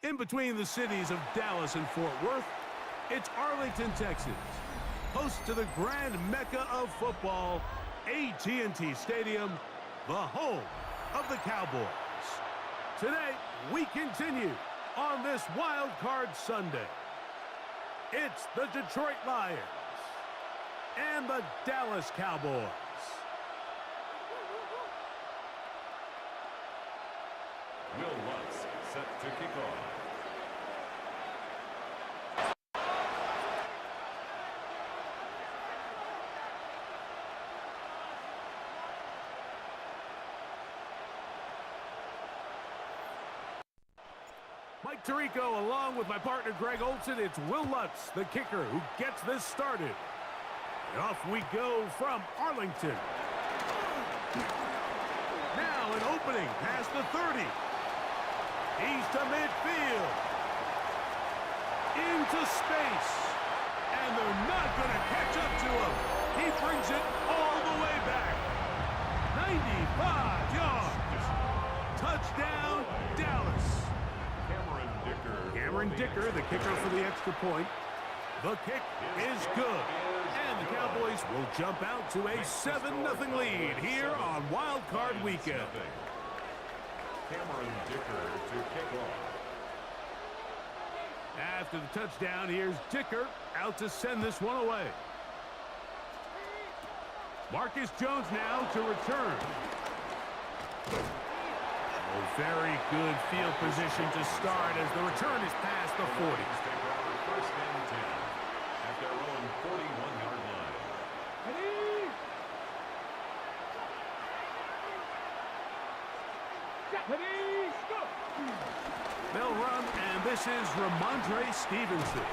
In between the cities of Dallas and Fort Worth, it's Arlington, Texas, host to the grand mecca of football, AT&T Stadium, the home of the Cowboys. Today, we continue on this Wild Card Sunday. It's the Detroit Lions and the Dallas Cowboys. Will Lutz set to kick off. Mike Tirico, along with my partner Greg Olson, it's Will Lutz, the kicker, who gets this started. And off we go from Arlington. Now an opening past the 30. He's to midfield. Into space. And they're not going to catch up to him. He brings it all the way back. 95 yards. Touchdown, Dallas. Cameron Dicker, the kicker for the extra point. The kick is good. And the Cowboys will jump out to a 7-0 lead here on Wild Card Weekend. Cameron Dicker to kick off. After the touchdown, here's Dicker out to send this one away. Marcus Jones now to return. A very good field position to start as the return is past the 40. First and 10 at their own 41-yard line. They'll run, and this is Ramondre Stevenson.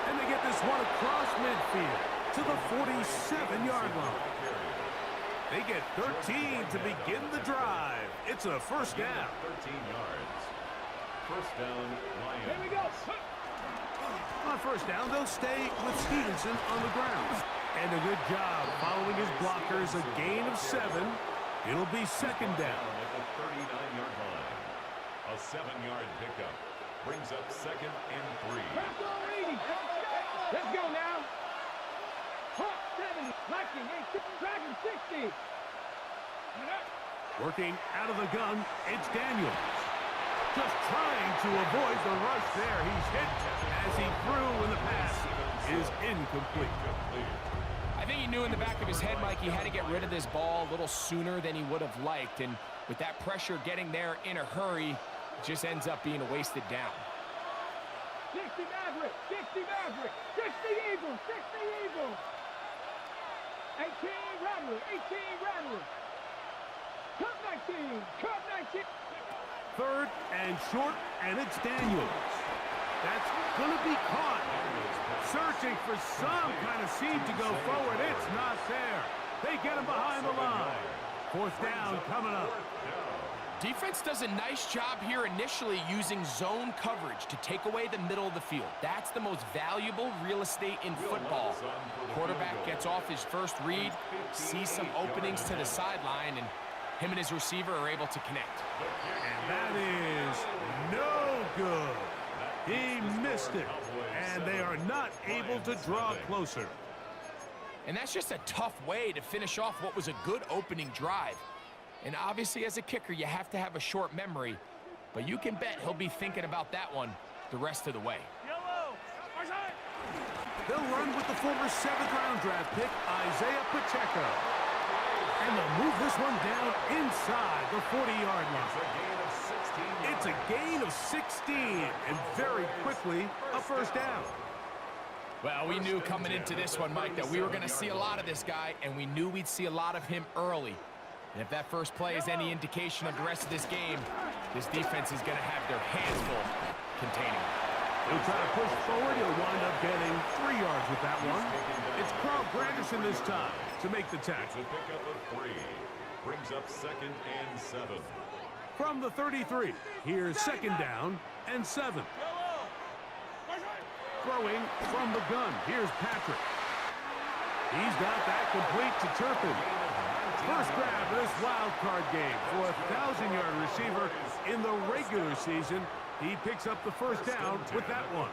And they get this one across midfield to the 47-yard line. They get 13 to begin the drive. It's a first down. 13 yards. First down, Lions. Here we go. On first down, they'll stay with Stevenson on the ground. And a good job following his blockers, a gain of 7. It'll be second down. At the 39-yard line. A 7-yard pickup brings up second and 3. Let's go now. Hawk 70, Viking 8, Dragon 60. Working out of the gun, it's Daniels. Just trying to avoid the rush there. He's hit as he threw when the pass is incomplete. I think he knew in the back of his head, Mike, he had to get rid of this ball a little sooner than he would have liked. And with that pressure getting there in a hurry, it just ends up being a wasted down. 60 Maverick, 60 Maverick, 60 Eagles, 60 Eagles. 18 Rattler, 18 Rattler. Cut 19, cut 19. Third and short, and it's Daniels. That's going to be caught. Searching for some kind of seed to go forward. It's not there. They get him behind the line. Fourth down coming up. Defense does a nice job here initially using zone coverage to take away the middle of the field. That's the most valuable real estate in football. Quarterback gets off his first read, sees some openings to the sideline, and him and his receiver are able to connect. And that is no good. He missed it, and they are not able to draw closer. And that's just a tough way to finish off what was a good opening drive. And obviously, as a kicker, you have to have a short memory, but you can bet he'll be thinking about that one the rest of the way. They'll run with the former 7th-round draft pick, Isaiah Pacheco. And they'll move this one down inside the 40-yard line. It's a gain of 16, and very quickly, a first down. Well, we knew coming into this one, Mike, that we were going to see a lot of this guy, and we knew we'd see a lot of him early. And if that first play is any indication of the rest of this game, this defense is going to have their hands full containing him. He'll try to push forward. He'll wind up getting 3 yards with that one. It's Carl Granderson this time to make the tackle. It's a pickup of 3. Brings up second and 7. From the 33, here's second down and 7. Throwing from the gun, here's Patrick. He's got that complete to Turpin. First grab of this wild card game for a 1,000-yard receiver in the regular season. He picks up the first down with that one.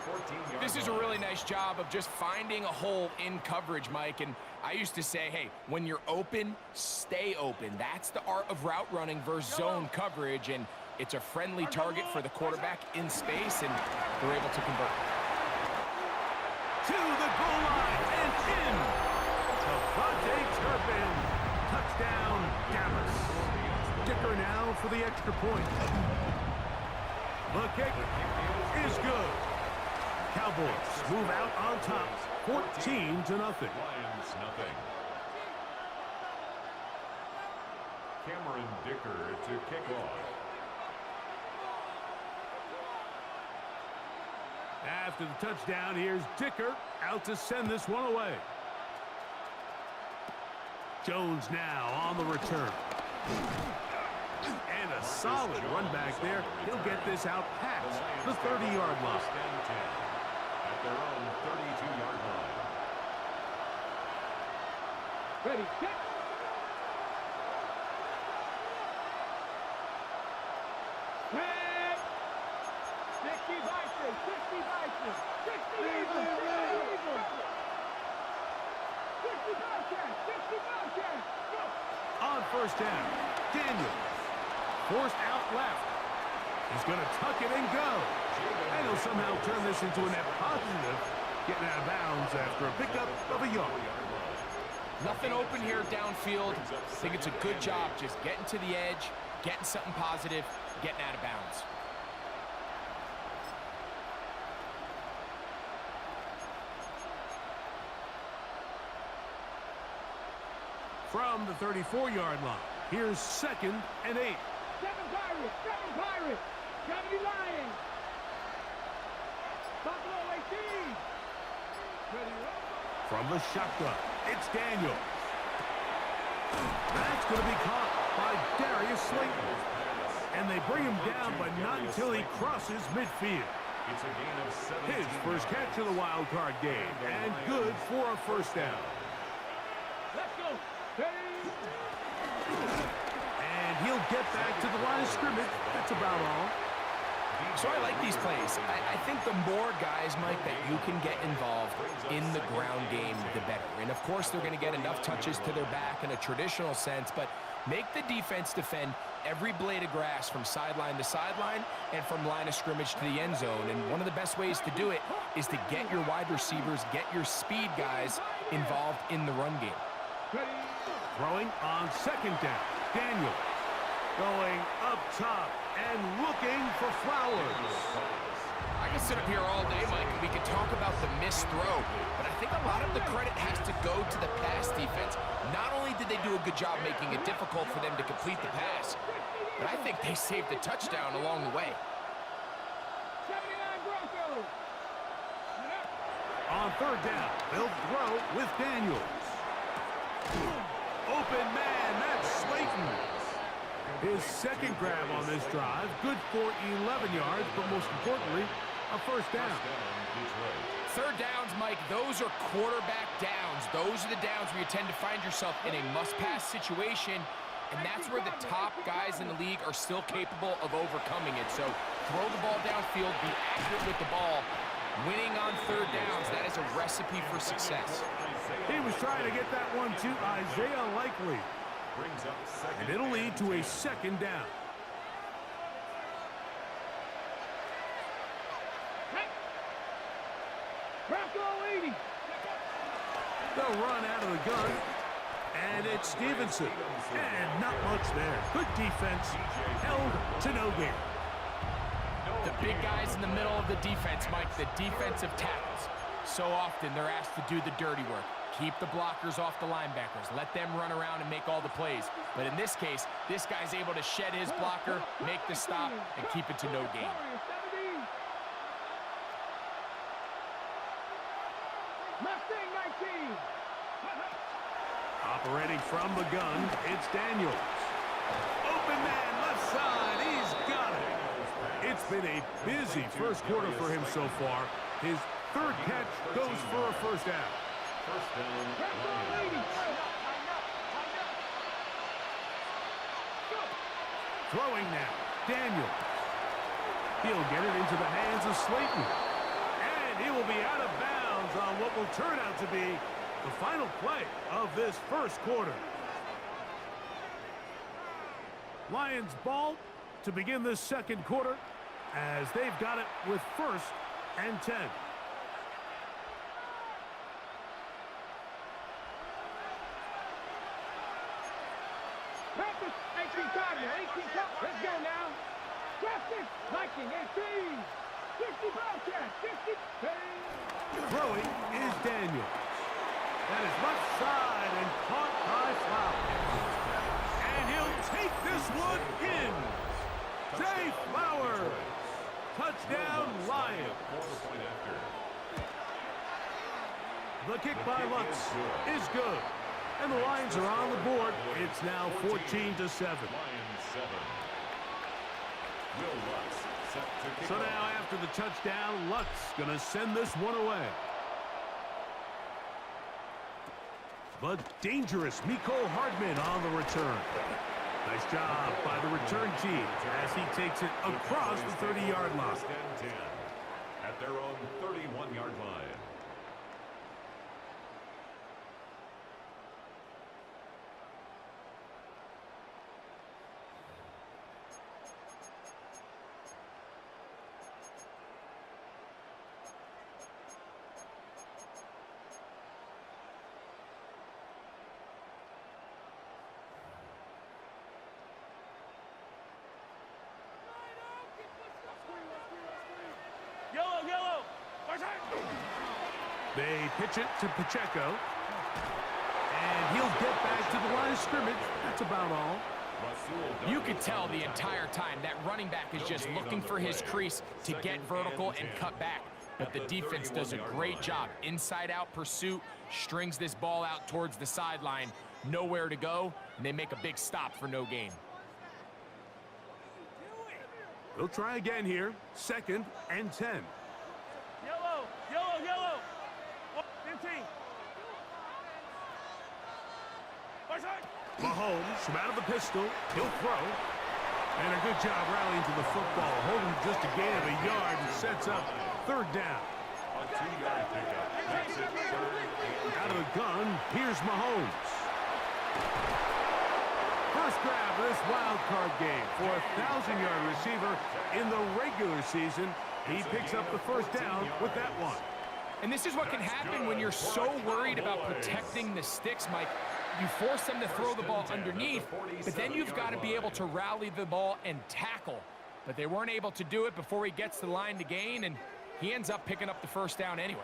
This is a really nice job of just finding a hole in coverage, Mike. And I used to say, hey, when you're open, stay open. That's the art of route running versus zone coverage. And it's a friendly target for the quarterback in space, and they're able to convert. To the goal line and in. Devontae Turpin. Touchdown, Dallas. Dicker now for the extra point. The kick is good. Cowboys move out on top, 14-0. Lions, nothing. Cameron Dicker to kick off. After the touchdown, here's Dicker out to send this one away. Jones now on the return. And a solid run back there. He'll get this out past the 30-yard line. At their own 32-yard line. Ready, set. Set. 60 Vikings, 60 Vikings, 60 Vikings, 60 Vikings, 60 Vikings, go! On first down, Daniel forced out left. He's going to tuck it and go. And he'll somehow turn this into a net positive, getting out of bounds after a pickup of a yard. Nothing open here downfield. I think it's a good job just getting to the edge, getting something positive, getting out of bounds. From the 34-yard line, here's 2nd and 8. 7 Pirates, 70 Lions. Buffalo 18. Ready, roll. From the shotgun, it's Daniel. That's going to be caught by Darius Slayton. And they bring him down, but not until he crosses midfield. It's a gain of 17. His first catch of the wild card game, and good for a first down. Let's go. Ready. And he'll get back to the line of scrimmage. That's about all. So I like these plays. I think the more guys, Mike, that you can get involved in the ground game, the better. And, of course, they're going to get enough touches to their back in a traditional sense, but make the defense defend every blade of grass from sideline to sideline and from line of scrimmage to the end zone. And one of the best ways to do it is to get your wide receivers, get your speed guys involved in the run game. Throwing on 2nd down, Daniel. Going up top and looking for Flowers. I can sit up here all day, Mike, and we can talk about the missed throw, but I think a lot of the credit has to go to the pass defense. Not only did they do a good job making it difficult for them to complete the pass, but I think they saved a touchdown along the way. 79 Broncos. On 3rd down, they'll throw with Daniels. Open man, that's Slayton. His 2nd grab on this drive, good for 11 yards, but most importantly, a first down. 3rd downs, Mike, those are quarterback downs. Those are the downs where you tend to find yourself in a must-pass situation, and that's where the top guys in the league are still capable of overcoming it. So throw the ball downfield, be accurate with the ball. Winning on 3rd downs, that is a recipe for success. He was trying to get that one to Isaiah Likely. And it'll lead to a 2nd down. Bronco 80. They'll run out of the gun. And it's Stevenson. And not much there. Good defense. Held to no gain. The big guys in the middle of the defense, Mike, the defensive tackles. So often they're asked to do the dirty work. Keep the blockers off the linebackers. Let them run around and make all the plays. But in this case, this guy's able to shed his blocker, make the stop, and keep it to no gain. Mustang 19. Operating from the gun, it's Daniels. Open man, left side, he's got it. It's been a busy first quarter for him so far. His 3rd catch goes for a first down. First down, Bronco 80. Throwing now, Daniels. He'll get it into the hands of Slayton. And he will be out of bounds on what will turn out to be the final play of this first quarter. Lions ball to begin this second quarter as they've got it with 1st and 10. Practice, 18 time, 18 time. Let's go now. Practice, Viking, 18. 60 Bobcat, 60. Throwing is Daniels. That is left side and caught by Flowers. And he'll take this one in. Zay Flowers. Touchdown, Lions. The kick by Lutz is good. And the Lions are on the board. It's now 14-7. Lions 7. Will Lutz set to kick So off. now after the touchdown, Lutz going to send this one away. But dangerous Mecole Hardman on the return. Nice job by the return team as he takes it across the 30-yard line. 10 at their own 31-yard line. They pitch it to Pacheco. And he'll get back to the line of scrimmage. That's about all. You could tell the entire time that running back is just looking for his crease to get vertical and cut back. But the defense does a great job. Inside-out pursuit, strings this ball out towards the sideline. Nowhere to go, and they make a big stop for no gain. They'll try again here. 2nd and 10. Yellow, yellow, yellow. 15. Mahomes from out of the pistol. He'll throw. And a good job rallying to the football. Holding just a gain of a yard and sets up 3rd down. A 2-yard pickup. Makes it 3rd and Out of the gun, here's Mahomes. First grab of this wild card game for a 1,000-yard receiver in the regular season. He picks up the 1st down with that one. And this is what can happen when you're so worried about protecting the sticks, Mike. You force them to throw the ball underneath, but then you've got to be able to rally the ball and tackle. But they weren't able to do it before he gets to the line to gain, and he ends up picking up the 1st down anyway.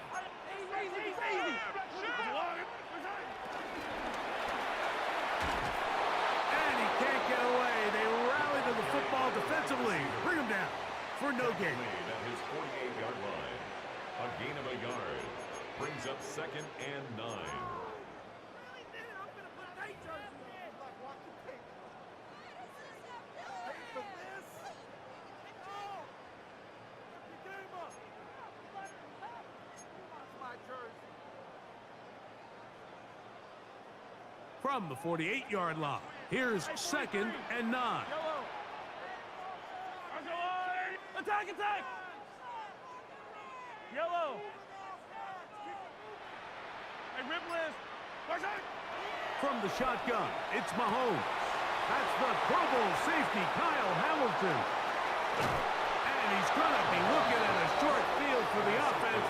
And he can't get away. They rally to the football defensively. Bring him down for no gain. at his 48-yard line. A gain of a yard. Brings up 2nd and 9. From the 48-yard line, here's 2nd and 9. Attack, attack! Yellow! Hey, Ripley! From the shotgun, it's Mahomes. That's the Pro Bowl safety, Kyle Hamilton. And he's going to be looking at a short field for the offense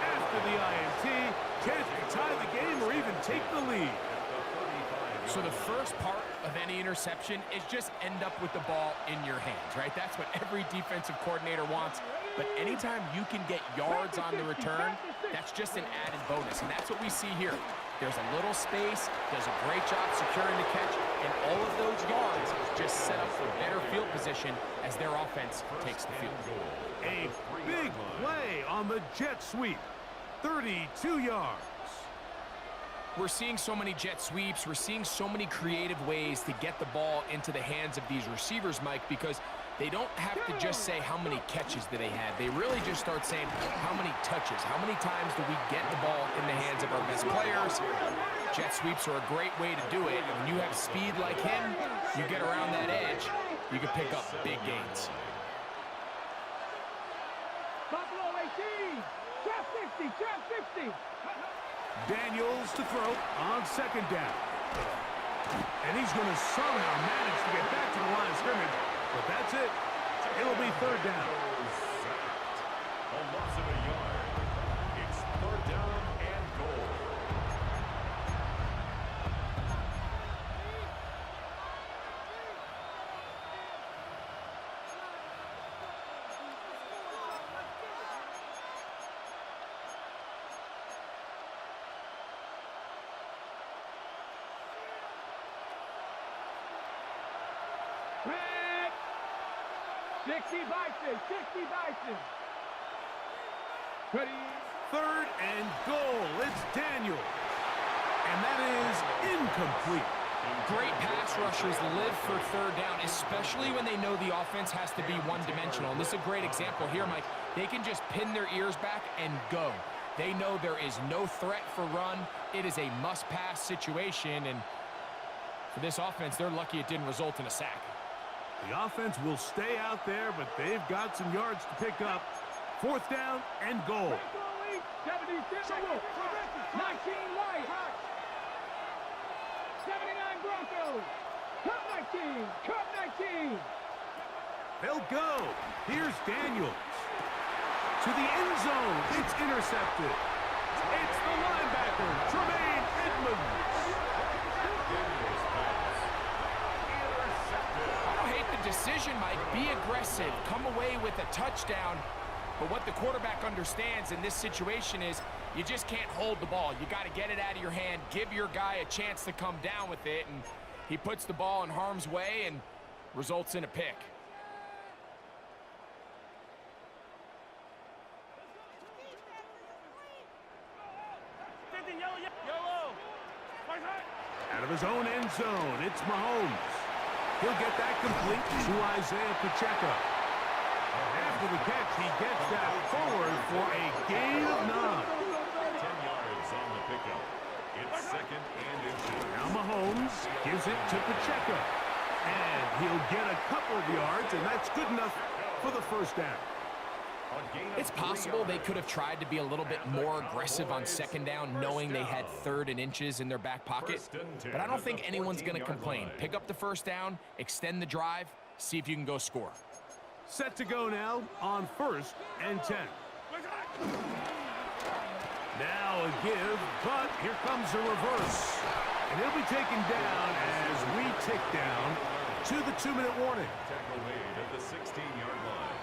after the INT. Chance to tie the game or even take the lead. So the first part of any interception is just end up with the ball in your hands, right? That's what every defensive coordinator wants. But anytime you can get yards on the return, that's just an added bonus. And that's what we see here. There's a little space, does a great job securing the catch, and all of those yards just set up for better field position as their offense takes the field. A big play on the jet sweep. 32 yards. We're seeing so many jet sweeps. We're seeing so many creative ways to get the ball into the hands of these receivers, Mike, because they don't have to just say how many catches that they had. They really just start saying how many touches, how many times do we get the ball in the hands of our best players. Jet sweeps are a great way to do it. When you have speed like him, you get around that edge, you can pick up big gains. 18. Trap 50, trap 50. Daniels to throw on second down. And he's going to somehow manage to get back to the line of scrimmage, but that's it. It'll be third down. A loss of a yard. It's third down and goal. Trap. 60 Bison, 60 Bison. Ready. Third and goal. It's Daniels. And that is incomplete. Great pass rushers live for third down, especially when they know the offense has to be one-dimensional. And this is a great example here, Mike. They can just pin their ears back and go. They know there is no threat for run. It is a must-pass situation, and for this offense, they're lucky it didn't result in a sack. The offense will stay out there, but they've got some yards to pick up. Fourth down and goal. 72, 19 White. 79 Broncos. Cut 19, cut 19. They'll go. Here's Daniels. To the end zone. It's intercepted. It's the linebacker, Tremaine Edmonds. I don't hate the decision, Mike. Be aggressive. Come away with a touchdown. But what the quarterback understands in this situation is you just can't hold the ball. You got to get it out of your hand, give your guy a chance to come down with it, and he puts the ball in harm's way and results in a pick. Out of his own end zone, it's Mahomes. He'll get that complete to Isaiah Pacheco. After the catch, he gets that forward for a gain of 9. 10 yards on the pickup. It's second and inches. Now Mahomes gives it to Pacheco. And he'll get a couple of yards, and that's good enough for the first down. It's possible they could have tried to be a little bit more aggressive on second down, knowing they had third and inches in their back pocket. But I don't think anyone's going to complain. Pick up the first down, extend the drive, see if you can go score. Set to go now on first and 10. Now a give, but here comes a reverse. And he'll be taken down as we tick down to the 2-minute warning. Tackle made at the 16-yard line.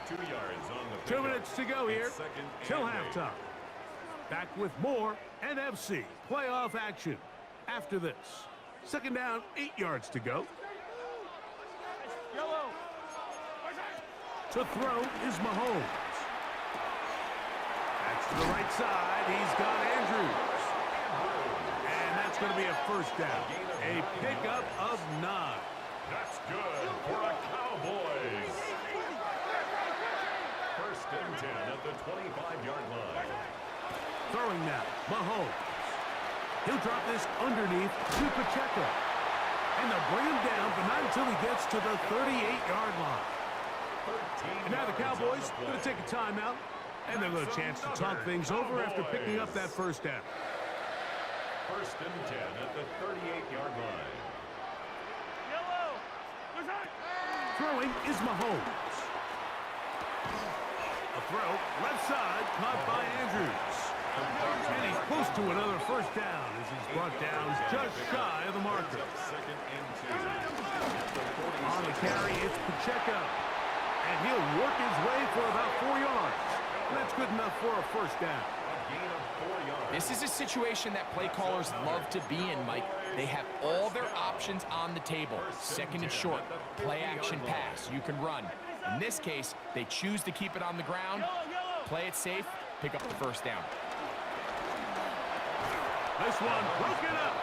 2 yards on the pickup. 2 minutes to go here It's second till and 8. halftime. Back with more NFC playoff action after this. Second down, 8 yards to go. To throw is Mahomes. That's to the right side. He's got Andrews. And that's going to be a first down. A pickup of 9. That's good for the Cowboys. First and 10 at the 25-yard line. Throwing now, Mahomes. He'll drop this underneath to Pacheco. And they'll bring him down, but not until he gets to the 38-yard line. And now the Cowboys going to take a timeout, and they'll get a chance to talk things over after picking up that first down. First and 10 at the 38-yard line. Throwing is Mahomes. A throw, left side, caught by Andrews. And he's close to another first down as he's brought down just shy of the marker. Second and 2. On the carry, it's Pacheco. And he'll work his way for about 4 yards. And that's good enough for a first down. A gain of 4 yards. This is a situation that play callers love to be in, Mike. They have all their options on the table. Second and short, play action pass. You can run. In this case, they choose to keep it on the ground, play it safe, pick up the first down. This one broken up.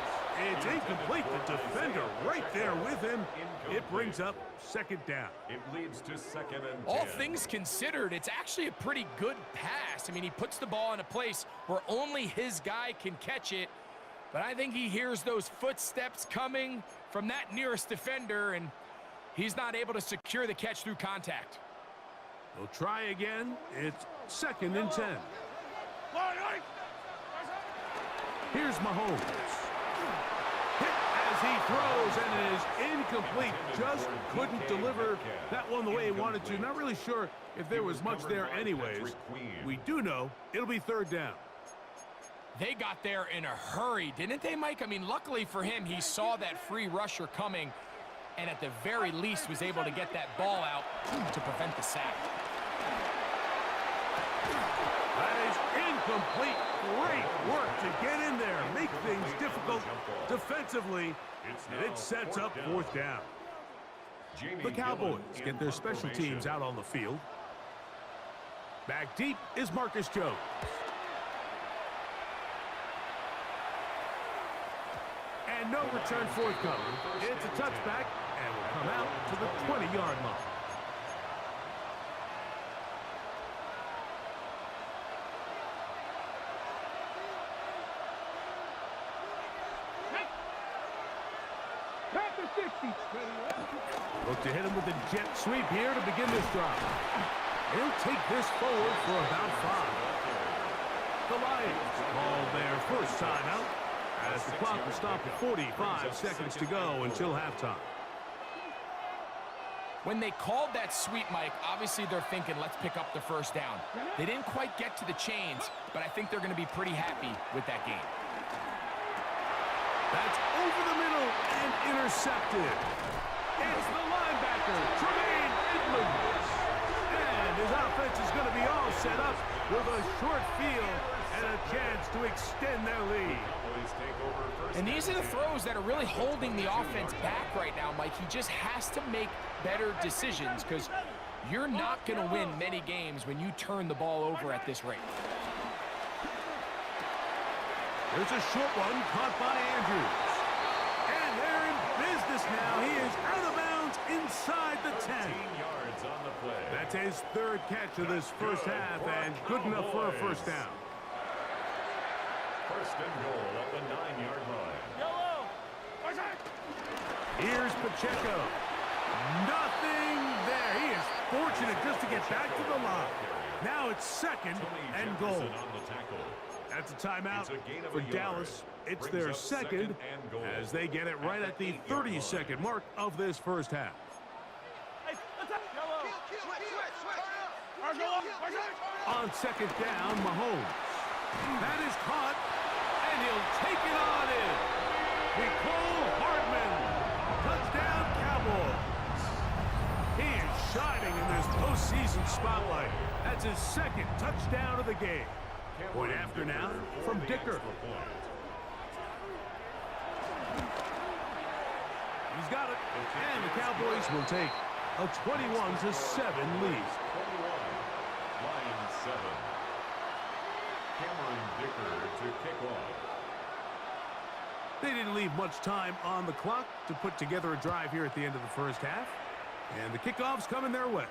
It's incomplete. The defender right there with him. It brings up second down. It leads to second and 10. All things considered, it's actually a pretty good pass. I mean, he puts the ball in a place where only his guy can catch it. But I think he hears those footsteps coming from that nearest defender, and he's not able to secure the catch through contact. They'll try again. It's 2nd and 10. Here's Mahomes. Hit as he throws, and it is incomplete. Just couldn't deliver that one the way he wanted to. Not really sure if there was much there anyways. We do know it'll be 3rd down. They got there in a hurry, didn't they, Mike? I mean, luckily for him, he saw that free rusher coming and at the very least was able to get that ball out to prevent the sack. That is incomplete. Great work to get in there, make things difficult defensively, and it sets up 4th down. The Cowboys get their special teams out on the field. Back deep is Marcus Jones. And no return forthcoming. It's a touchback, and will come out to the 20-yard line. Look to hit him with a jet sweep here to begin this drive. He'll take this forward for about 5. The Lions call their first timeout as the clock will stop at 45 seconds to go until halftime. When they called that sweep, Mike, obviously they're thinking, let's pick up the 1st down. They didn't quite get to the chains, but I think they're going to be pretty happy with that game. That's over the middle and intercepted. It's the linebacker, Tremaine Edmunds. And his offense is going to be all set up with a short field and a chance to extend their lead. And these are the throws that are really holding the offense back right now, Mike. He just has to make better decisions because you're not going to win many games when you turn the ball over at this rate. There's a short one caught by Andrews. And they're in business now. He is out of bounds inside the 10. Yards on the play. That's his 3rd catch of this first half and good enough for a 1st down. 1st and goal at the 9-yard line. Here's Pacheco. Nothing there. He is fortunate just to get back to the line. Now it's 2nd and goal. That's a timeout for Dallas. It's their 2nd as they get it right at the 32nd mark of this first half. On 2nd down, Mahomes. That is caught, and he'll take it on in. Nicole Hardman. Touchdown, Cowboys. He is shining in this postseason spotlight. That's his 2nd touchdown of the game. Point after now from Dicker. He's got it, and the Cowboys will take a 21-7 lead. 21, Lions 7. Cameron Dicker to kick off. They didn't leave much time on the clock to put together a drive here at the end of the first half. And the kickoff's coming their way.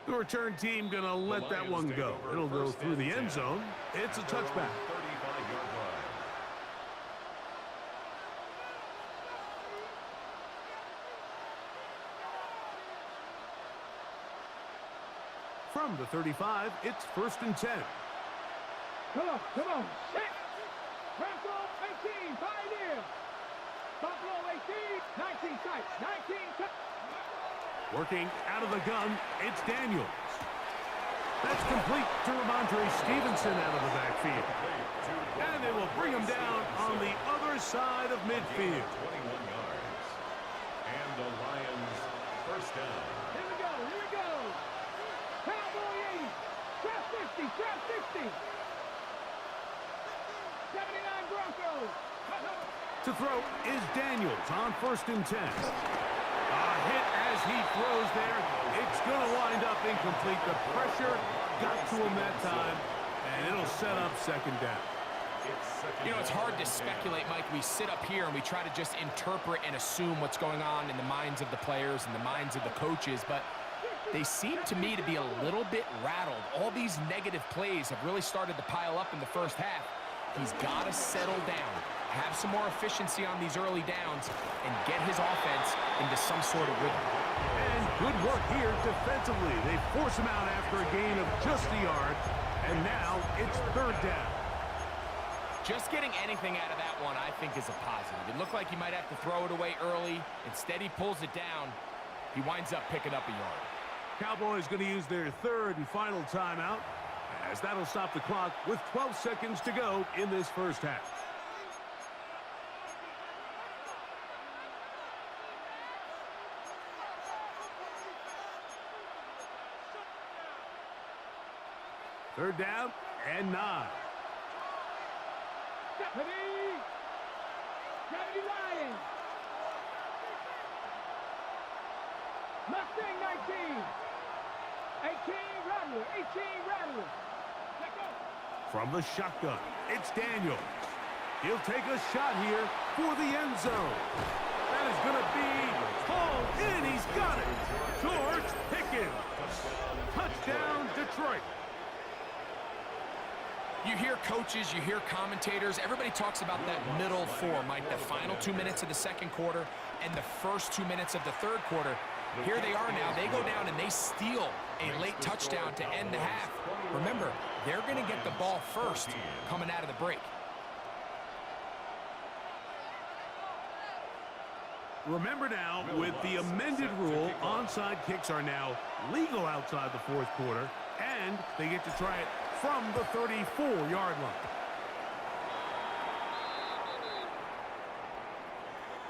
The return team going to let that one go. It'll go through the end zone. It's a touchback. 35-yard line. From the 35, it's 1st and 10. Come on. Set. Buffalo 18, Pioneer. Buffalo 18, 19 tight, 19 tight. Working out of the gun, it's Daniels. That's complete to Ramondre Stevenson out of the backfield. And they will bring him down on the other side of midfield. 21 yards. And the Lions 1st down. Here we go. Cowboy 80. Trap 50. 79 Broncos. To throw is Daniels on 1st and 10. A hit as he throws there. It's going to wind up incomplete. The pressure got to him that time, and it'll set up 2nd down. You know, it's hard to speculate, Mike. We sit up here and we try to just interpret and assume what's going on in the minds of the players and the minds of the coaches, but they seem to me to be a little bit rattled. All these negative plays have really started to pile up in the first half. He's got to settle down, have some more efficiency on these early downs, and get his offense into some sort of rhythm. And good work here defensively. They force him out after a gain of just a yard. And now it's third down. Just getting anything out of that one, I think, is a positive. It looked like he might have to throw it away early. Instead, he pulls it down. He winds up picking up a yard. Cowboys going to use their third and final timeout, as that'll stop the clock with 12 seconds to go in this first half. Third down and 9. Kennedy Lions. Mustang 19. 18 Rattler. 18 Rattler. From the shotgun, it's Daniels. He'll take a shot here for the end zone. That is going to be hauled in. He's got it. George Pickens. Touchdown, Detroit. You hear coaches, you hear commentators, everybody talks about that middle four, Mike, the final 2 minutes of the second quarter and the first 2 minutes of the third quarter. Here they are now. They go down and they steal a late touchdown to end the half. Remember, they're going to get the ball first coming out of the break. Remember now, with the amended rule, onside kicks are now legal outside the fourth quarter, and they get to try it from the 34-yard line.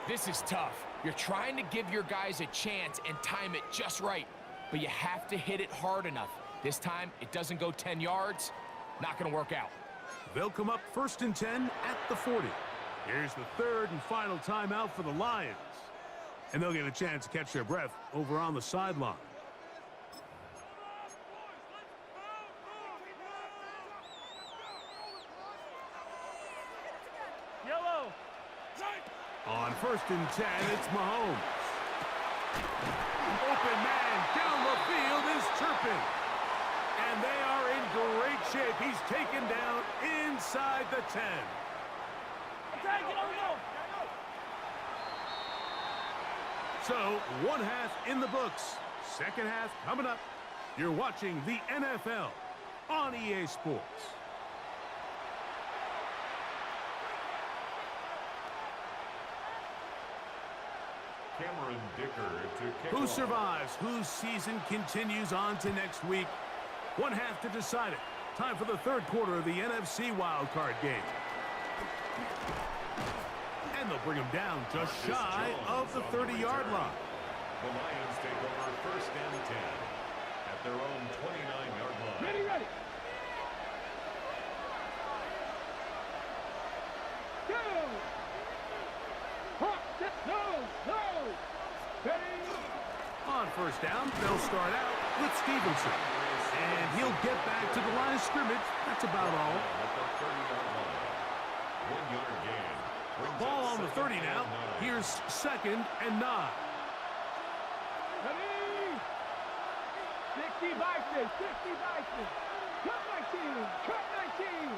This is tough. You're trying to give your guys a chance and time it just right, but you have to hit it hard enough. This time, it doesn't go 10 yards. Not going to work out. They'll come up 1st and 10 at the 40. Here's the third and final timeout for the Lions. And they'll get a chance to catch their breath over on the sideline. Yellow. On 1st and 10, it's Mahomes. Open man down the field is Turpin. And they are in great shape. He's taken down inside the 10. So, one half in the books. Second half coming up. You're watching the NFL on EA Sports. Cameron Dicker to kick Who off. survives? Whose season continues on to next week? One half to decide it. Time for the third quarter of the NFC wildcard game. And they'll bring him down just shy of the 30-yard line. The Lions take over 1st and 10 at their own 29-yard line. Ready, ready. Go. Hawk, no. Ready. On 1st down, they'll start out with Stevenson. And he'll get back to the line of scrimmage. That's about all. At the 30-yard line. 1-yard gain. Brings Ball up on the 30 second now. and 9. Here's 2nd and 9. Ready. 60 Bison. 60 Bison. Cut 19. Cut 19.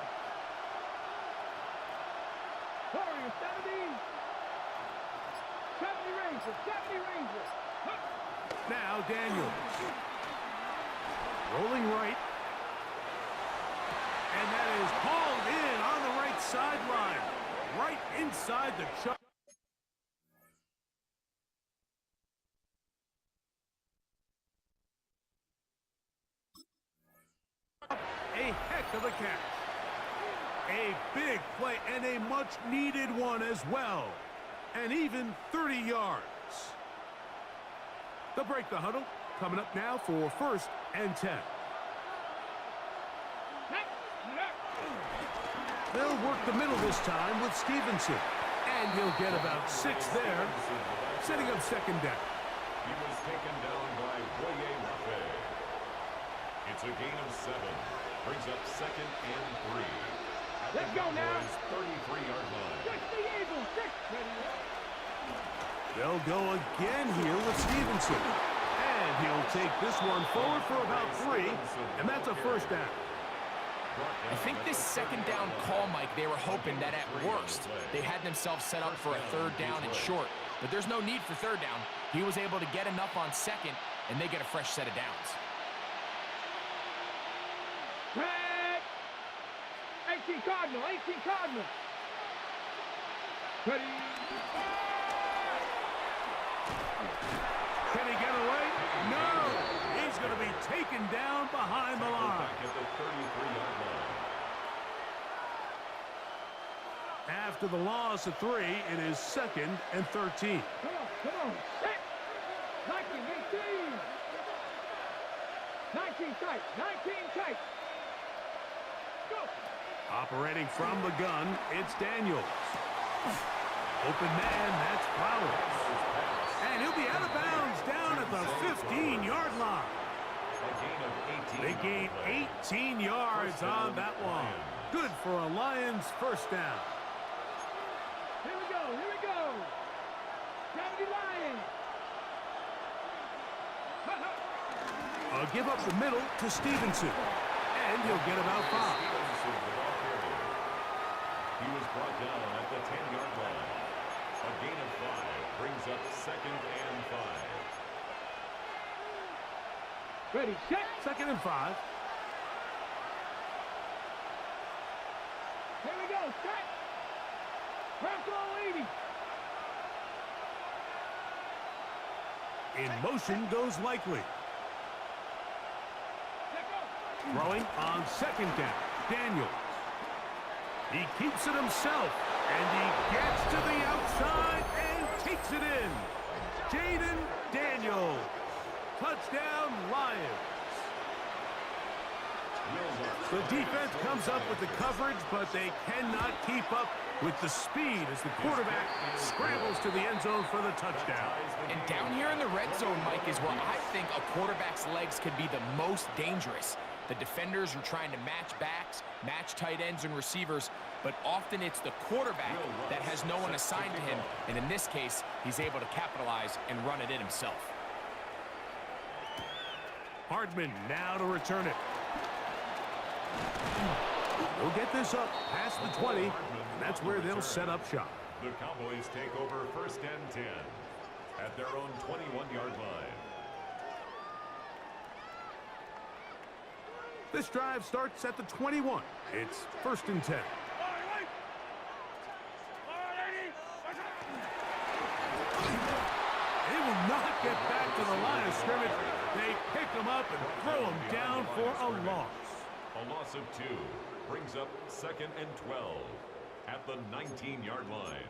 Warrior 70. 70 Rangers. 70 Rangers. Now Daniels. Rolling right. And that is hauled in on the right sideline. Right inside the chuck. A heck of a catch. A big play and a much needed one as well. And even 30 yards. They'll break the huddle. Coming up now for 1st and 10. They'll work the middle this time with Stevenson. And he'll get about 6 there, setting up 2nd down. He was taken down by Boye Mafe. It's a gain of 7. Brings up 2nd and 3. Let's go now. 33-yard line. 60 Eagles. 6. Ready. They'll go again here with Stevenson. And he'll take this one forward for about 3. And that's a 1st down. I think this 2nd down call, Mike, they were hoping that at worst they had themselves set up for a 3rd down and short. but there's no need for third down. He was able to get enough on second, and they get a fresh set of downs. Tag! 18 Cardinal, 18 Cardinal. Ready? Can he get away? No! He's going to be taken down behind the line. Back at the 33-yard line. After the loss of 3, it is 2nd and 13. Come on, set! 19, 18! 19 tight, 19 tight! Go! Operating from the gun, it's Daniels. Open man, that's Flowers. And he'll be out of bounds down at the 15-yard line. They gain 18 yards on that one. Good for a Lions first down. Here we go, here we go! Gravity Lions! A give up the middle to Stevenson. And he'll get about 5. He was brought down at the 10-yard line. A gain of 5 brings up 2nd and 5. Ready, set! 2nd and 5. Here we go, set! Bronco 80! In motion goes Likely. Throwing on 2nd down. Daniels. He keeps it himself, and he gets to the outside and takes it in. Jaden Daniels. Touchdown, Lions. The defense comes up with the coverage, but they cannot keep up with the speed as the quarterback scrambles to the end zone for the touchdown. And down here in the red zone, Mike, is where I think a quarterback's legs can be the most dangerous. The defenders are trying to match backs, match tight ends and receivers, but often it's the quarterback that has no one assigned to him, and in this case, he's able to capitalize and run it in himself. Hardman now to return it. He'll get this up past the 20, and that's where they'll set up shop. The Cowboys take over 1st and 10 at their own 21-yard line. This drive starts at the 21. It's 1st and 10. They will not get back to the line of scrimmage. They pick him up and throw him down for a loss. A loss of 2 brings up 2nd and 12 at the 19-yard line.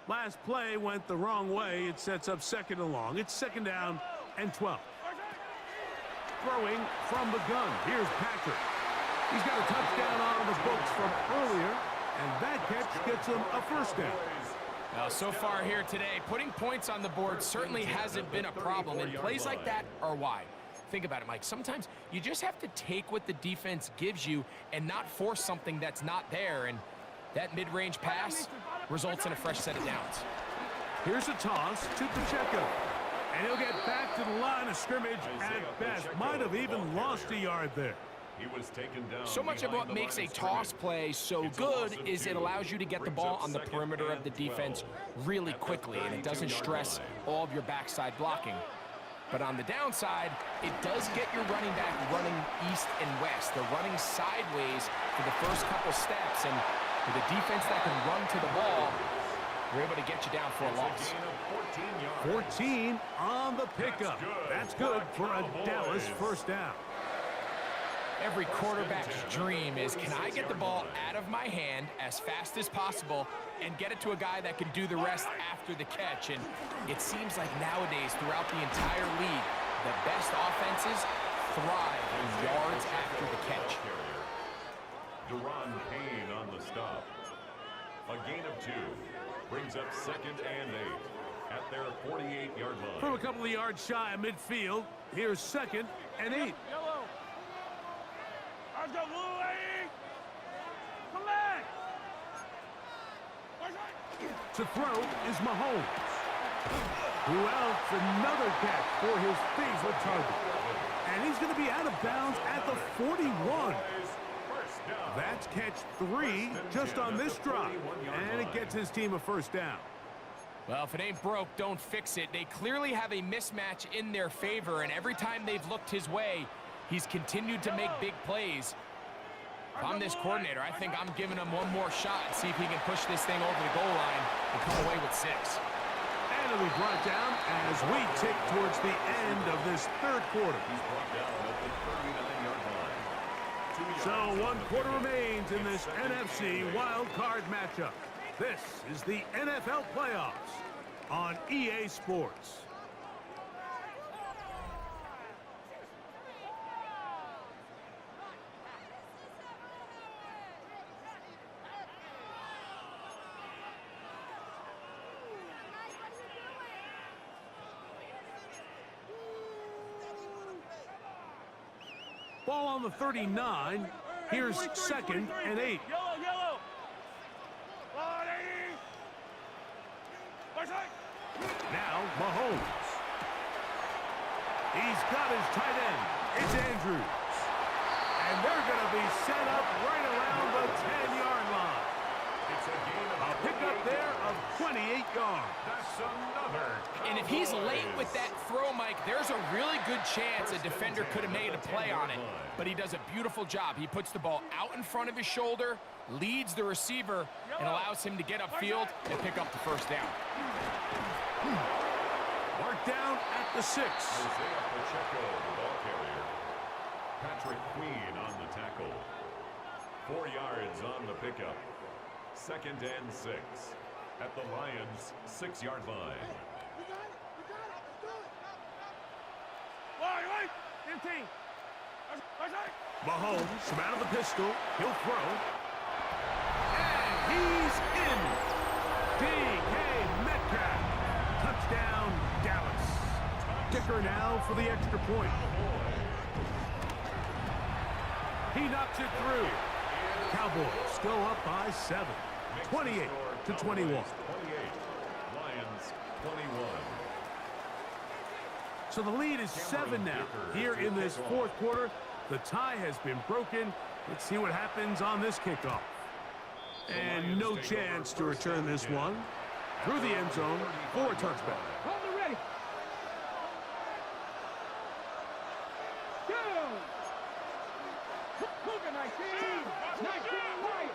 Last play went the wrong way. It sets up 2nd and long. It's 2nd down and 12. Throwing from the gun. Here's Patrick. He's got a touchdown on the books from earlier, and that catch gets him a 1st down. Now, so far here today, putting points on the board certainly hasn't been a problem, and plays like that are why. Think about it, Mike. Sometimes you just have to take what the defense gives you and not force something that's not there, and that mid-range pass results in a fresh set of downs. Here's a toss to Pacheco, and he'll get back to the line of scrimmage at best. Might have even lost a yard there. He was taken down. So much of what makes a toss play so good is it allows you to get the ball on the perimeter of the defense really quickly, and it doesn't stress all of your backside blocking. But on the downside, it does get your running back running east and west. They're running sideways for the first couple steps, and with a defense that can run to the ball, they're able to get you down for a loss. 14 on the pickup. That's good for a Dallas 1st down. Every quarterback's dream is, can I get the ball out of my hand as fast as possible and get it to a guy that can do the rest after the catch? And it seems like nowadays, throughout the entire league, the best offenses thrive in yards after the catch. Deron Payne on the stop. A gain of 2 brings up 2nd and 8 at their 48-yard line. From a couple of yards shy of midfield, here's 2nd and 8. To throw is Mahomes. Who else? Another catch for his favorite target. And he's going to be out of bounds at the 41. That's catch 3 just on this drive, and it gets his team a first down. Well, if it ain't broke, don't fix it. They clearly have a mismatch in their favor, and every time they've looked his way, he's continued to make big plays. If I'm this coordinator, I think I'm giving him one more shot and see if he can push this thing over the goal line and come away with 6. And it'll be brought down as we tick towards the end of this third quarter. He's brought down at the 39-yard line. 2 So yards 1 quarter on the pickup. remains in this It's second NFC and 8. wild card matchup. This is the NFL playoffs on EA Sports. Ball on the 39. Here's second and 8. Yellow, yellow. Now Mahomes. He's got his tight end. It's Andrews. And they're going to be set up right around the 10-yard line. It's a gain A of pickup 28 there of yards. 28 yards. That's another. And if he's Cowboys. late with that throw, Mike, there's a really good chance a defender could have made a play on it. But he does a beautiful job. He puts the ball out in front of his shoulder, leads the receiver, and allows him to get upfield and pick up the first down. Mark down at the 6. Isaiah Pacheco, the ball carrier. Patrick Queen on the tackle. 4 yards on the pickup. Second and 6 at the Lions' 6-yard line. Wait. 15. Mahomes from out of the pistol. He'll throw. And he's in. DK Metcalf. Touchdown, Dallas. Kicker now for the extra point. He knocks it through. Cowboys go up by 7. 28 to 21. 28. Lions 21. So the lead is 7 now. Here in this fourth quarter, the tie has been broken. Let's see what happens on this kickoff. And no chance to return this one. Through the end zone for a touchback. Hold it ready. Go. Cougar 19. 19 right.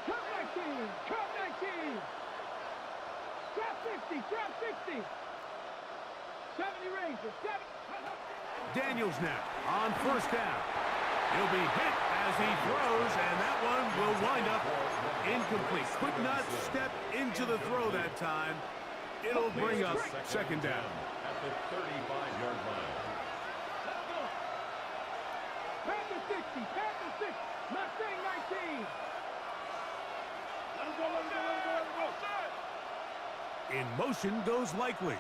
Cut 19. Cut 19. Drop 60. Drop 60. 70 Rangers. 70. Daniels now on first down. He'll be hit as he throws, and that one will wind up incomplete. Could not step into the throw that time. It'll bring up second down. At the 35-yard line. Panther 60. Panther 6. Mustang 19. Let him go. Let him go. Let him go. Let him go. In motion goes Likely.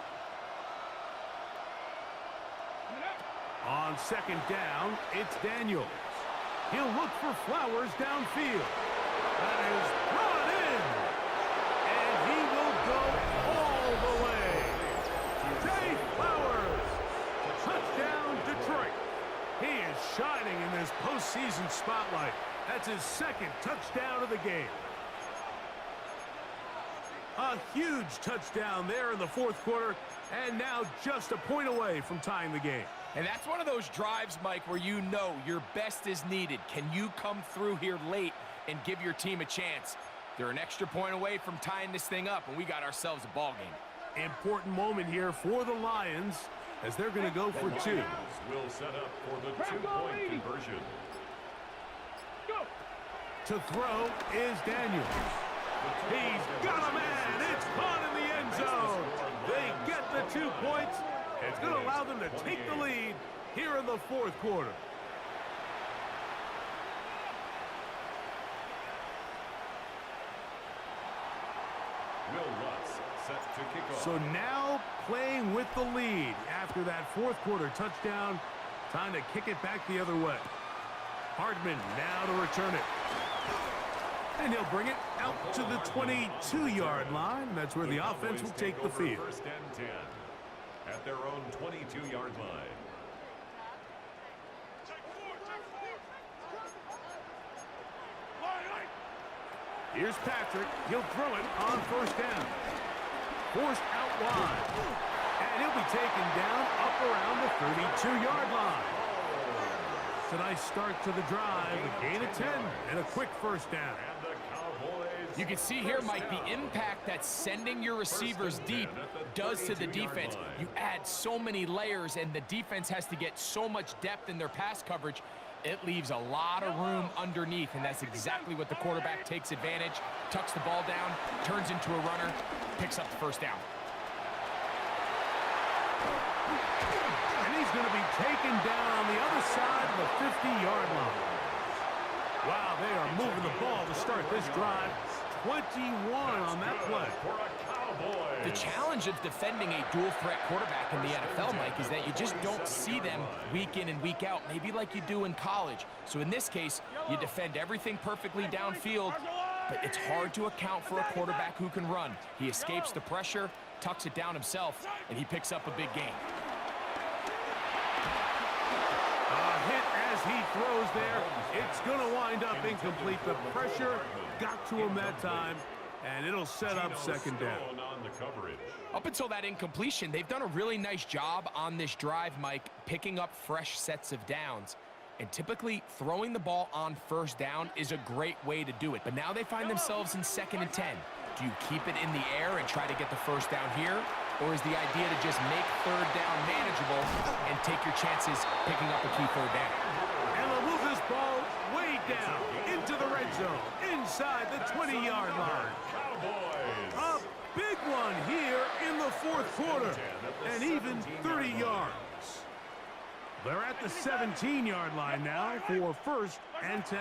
On second down, it's Daniels. He'll look for Flowers downfield. That is brought in. And he will go all the way. Zay Flowers. Touchdown, Detroit. He is shining in this postseason spotlight. That's his second touchdown of the game. A huge touchdown there in the fourth quarter, and now just a point away from tying the game. And that's one of those drives, Mike, where you know your best is needed. Can you come through here late and give your team a chance? They're an extra point away from tying this thing up, and we got ourselves a ball game. Important moment here for the Lions as they're going to go for 2. Will set up for the 2-point conversion. Go. To throw is Daniels. He's got a man. It's caught in the end zone. They get the 2 points. It's going to allow them to take the lead here in the fourth quarter. Will Lutz set to kick off. So now playing with the lead after that fourth quarter touchdown. Time to kick it back the other way. Hardman now to return it. And he'll bring it out to the 22-yard line. That's where the offense will take the field. First and 10 at their own 22-yard line. Here's Patrick. He'll throw it on first down. Forced out wide. And he'll be taken down up around the 32-yard line. It's a nice start to the drive. A gain of 10 and a quick first down. You can see here, Mike, the impact that sending your receivers deep does to the defense. You add so many layers, and the defense has to get so much depth in their pass coverage. It leaves a lot of room underneath, and that's exactly what the quarterback takes advantage. Tucks the ball down, turns into a runner, picks up the first down. And he's going to be taken down on the other side of the 50-yard line. Wow, they are moving the ball to start this drive. 21 on that play. The challenge of defending a dual-threat quarterback in the NFL, Mike, is that you just don't see them week in and week out, maybe like you do in college. So in this case, you defend everything perfectly downfield, but it's hard to account for a quarterback who can run. He escapes the pressure, tucks it down himself, and he picks up a big gain. Hit as he throws there. It's going to wind up incomplete. The pressure got to him that time, and it'll set up second down. Up until that incompletion, they've done a really nice job on this drive, Mike, picking up fresh sets of downs. And typically, throwing the ball on first down is a great way to do it. But now they find themselves in 2nd and 10. Do you keep it in the air and try to get the first down here? Or is the idea to just make third down manageable and take your chances picking up a key third down? And they'll move this ball way down into the red zone, inside the 20-yard line. A big one here in the fourth quarter, and even 30 yards. They're at the 17-yard line now for 1st and 10.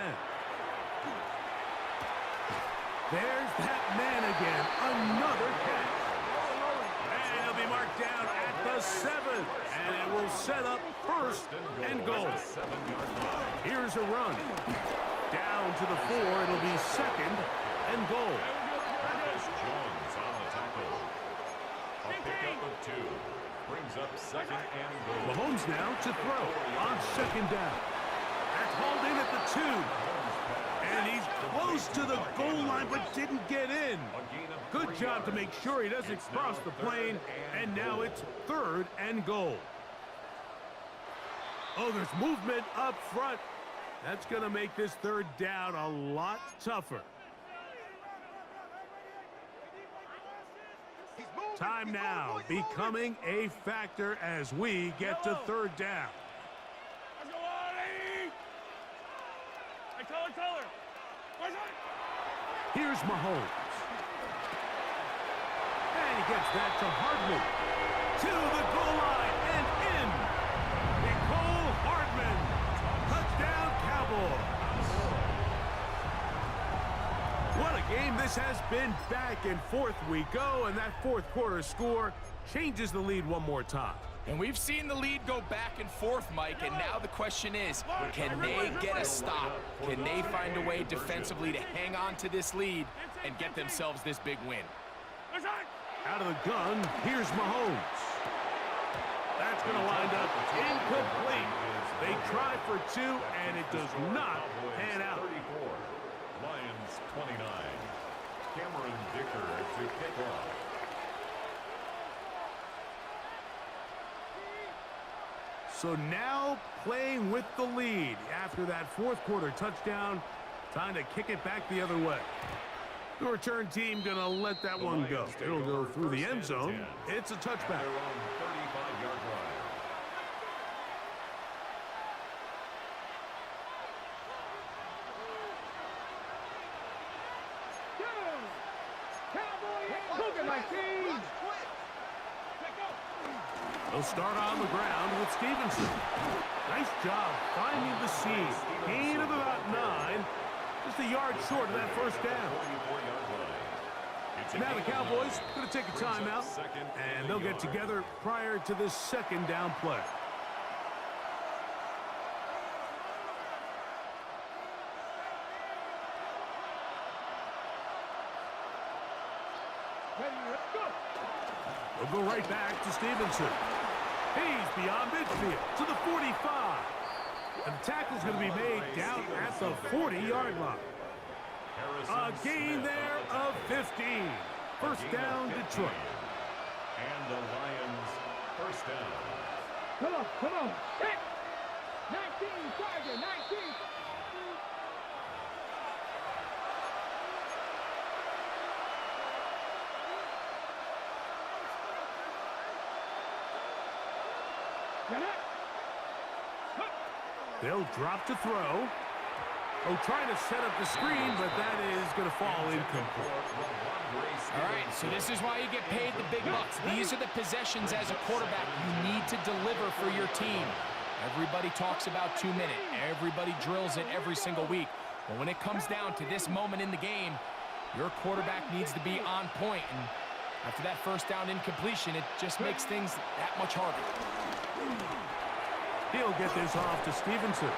There's that man again, another catch. And he'll be marked down at the 7, and it will set up 1st and goal. Here's a run. Down to the 4, it'll be 2nd and goal. Jones on the tackle. A pickup of 2. Brings up 2nd and goal. Mahomes now to throw on 2nd down. That's hauled in at the 2. And he's close to the goal line, but didn't get in. Good job to make sure he doesn't cross the plane. And now it's 3rd and goal. Oh, there's movement up front. That's going to make this 3rd down a lot tougher. Time now becoming a factor as we get to 3rd down. Here's Mahomes. And he gets that to Hardman. To the goal line and in. Nicole Hardman. Touchdown, Cowboys. What a game this has been. Back and forth we go, and that 4th quarter score changes the lead one more time. And we've seen the lead go back and forth, Mike, and now the question is, can they get a stop? Can they find a way defensively to hang on to this lead and get themselves this big win? Out of the gun, here's Mahomes. That's going to wind up incomplete. They try for 2, and it does not pan out. 34. Lions 29. Cameron Dicker to kick off. So now playing with the lead after that 4th quarter touchdown. Time to kick it back the other way. The return team going to let that one go. It'll go through the end zone. It's a touchback. They'll start on the ground with Stevenson. Nice job finding the seam. Gain of about 9. Just a yard short of that first down. Now the Cowboys going to take a timeout, and they'll get together prior to this 2nd down play. They'll go right back to Stevenson. He's beyond midfield to the 45. And the tackle's going to be made down at the 40-yard line. A A gain there of 15. First down, Detroit. And the Lions first down. Come on, come on. Hit. 19, Tiger, 19. They'll drop to throw. Oh, trying to set up the screen, but that is going to fall incomplete. All right, so this is why you get paid the big bucks. These are the possessions as a quarterback you need to deliver for your team. Everybody talks about 2 minutes. Everybody drills it every single week. But when it comes down to this moment in the game, your quarterback needs to be on point. And after that first down incompletion, it just makes things that much harder. He'll get this off to Stevenson.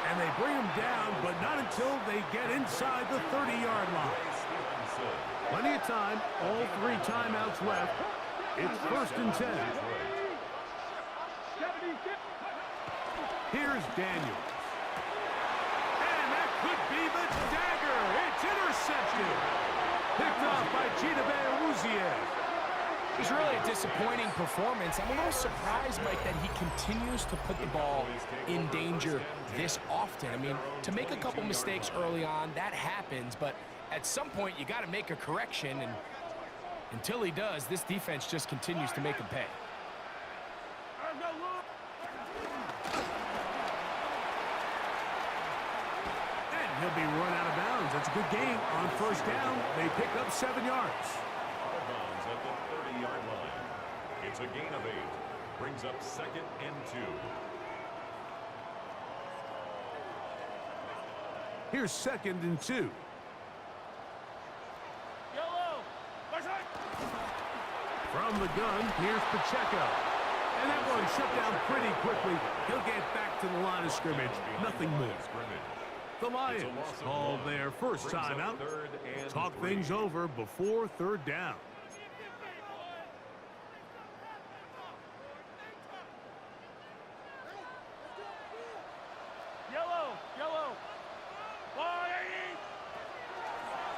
And they bring him down, but not until they get inside the 30-yard line. Plenty of time, all 3 timeouts left. It's first and 10. Here's Daniels. And that could be the dagger. It's intercepted. Picked off by Chidobe Awuzie. It was really a disappointing performance. I'm a little surprised, Mike, that he continues to put the ball in danger this often. I mean, to make a couple mistakes early on, that happens, but at some point you got to make a correction, and until he does, this defense just continues to make him pay. And he'll be run out of bounds. That's a good game on first down. They pick up 7 yards. At the 30-yard line. It's a gain of 8. Brings up second and 2. Here's second and 2. From the gun, here's Pacheco. And that one shut down pretty quickly. He'll get back to the line of scrimmage. Nothing more. The Lions call their first timeout. Talk things over before third down.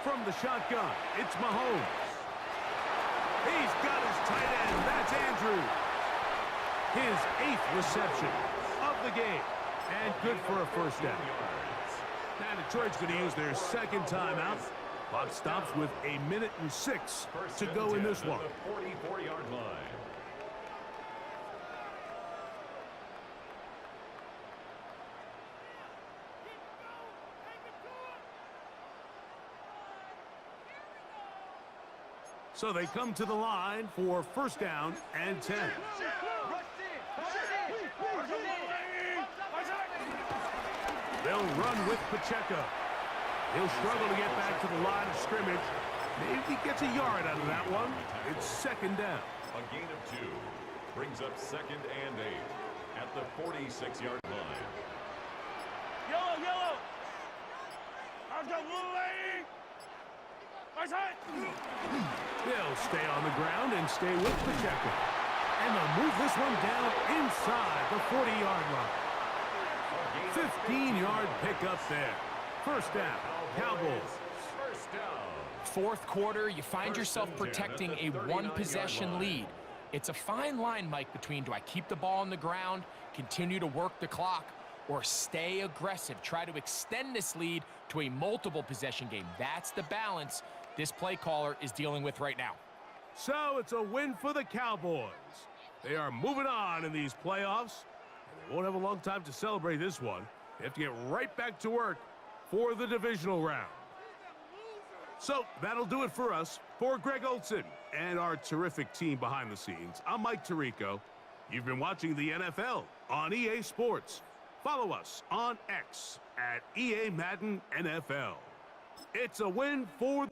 From the shotgun, it's Mahomes. He's got his tight end. That's Andrews. His 8th reception of the game. And good for a first down. Now Detroit's going to use their second timeout. Clock stops with 1:06 to go in this one. 44-yard line. So they come to the line for first down and 10. They'll run with Pacheco. He'll struggle to get back to the line of scrimmage. Maybe he gets a yard out of that one. It's second down. A gain of 2. Brings up second and 8 at the 46-yard line. Yellow. I've got little lane. They'll stay on the ground and stay with Pacheco. And they'll move this one down inside the 40-yard line. 15-yard pickup there. First down, Cowboys. First down. Fourth quarter, you find yourself protecting a one-possession lead. It's a fine line, Mike, between do I keep the ball on the ground, continue to work the clock, or stay aggressive, try to extend this lead to a multiple possession game. That's the balance this play caller is dealing with right now. So it's a win for the Cowboys. They are moving on in these playoffs. And they won't have a long time to celebrate this one. They have to get right back to work for the divisional round. So that'll do it for us. For Greg Olson and our terrific team behind the scenes, I'm Mike Tirico. You've been watching the NFL on EA Sports. Follow us on X at EA Madden NFL. It's a win for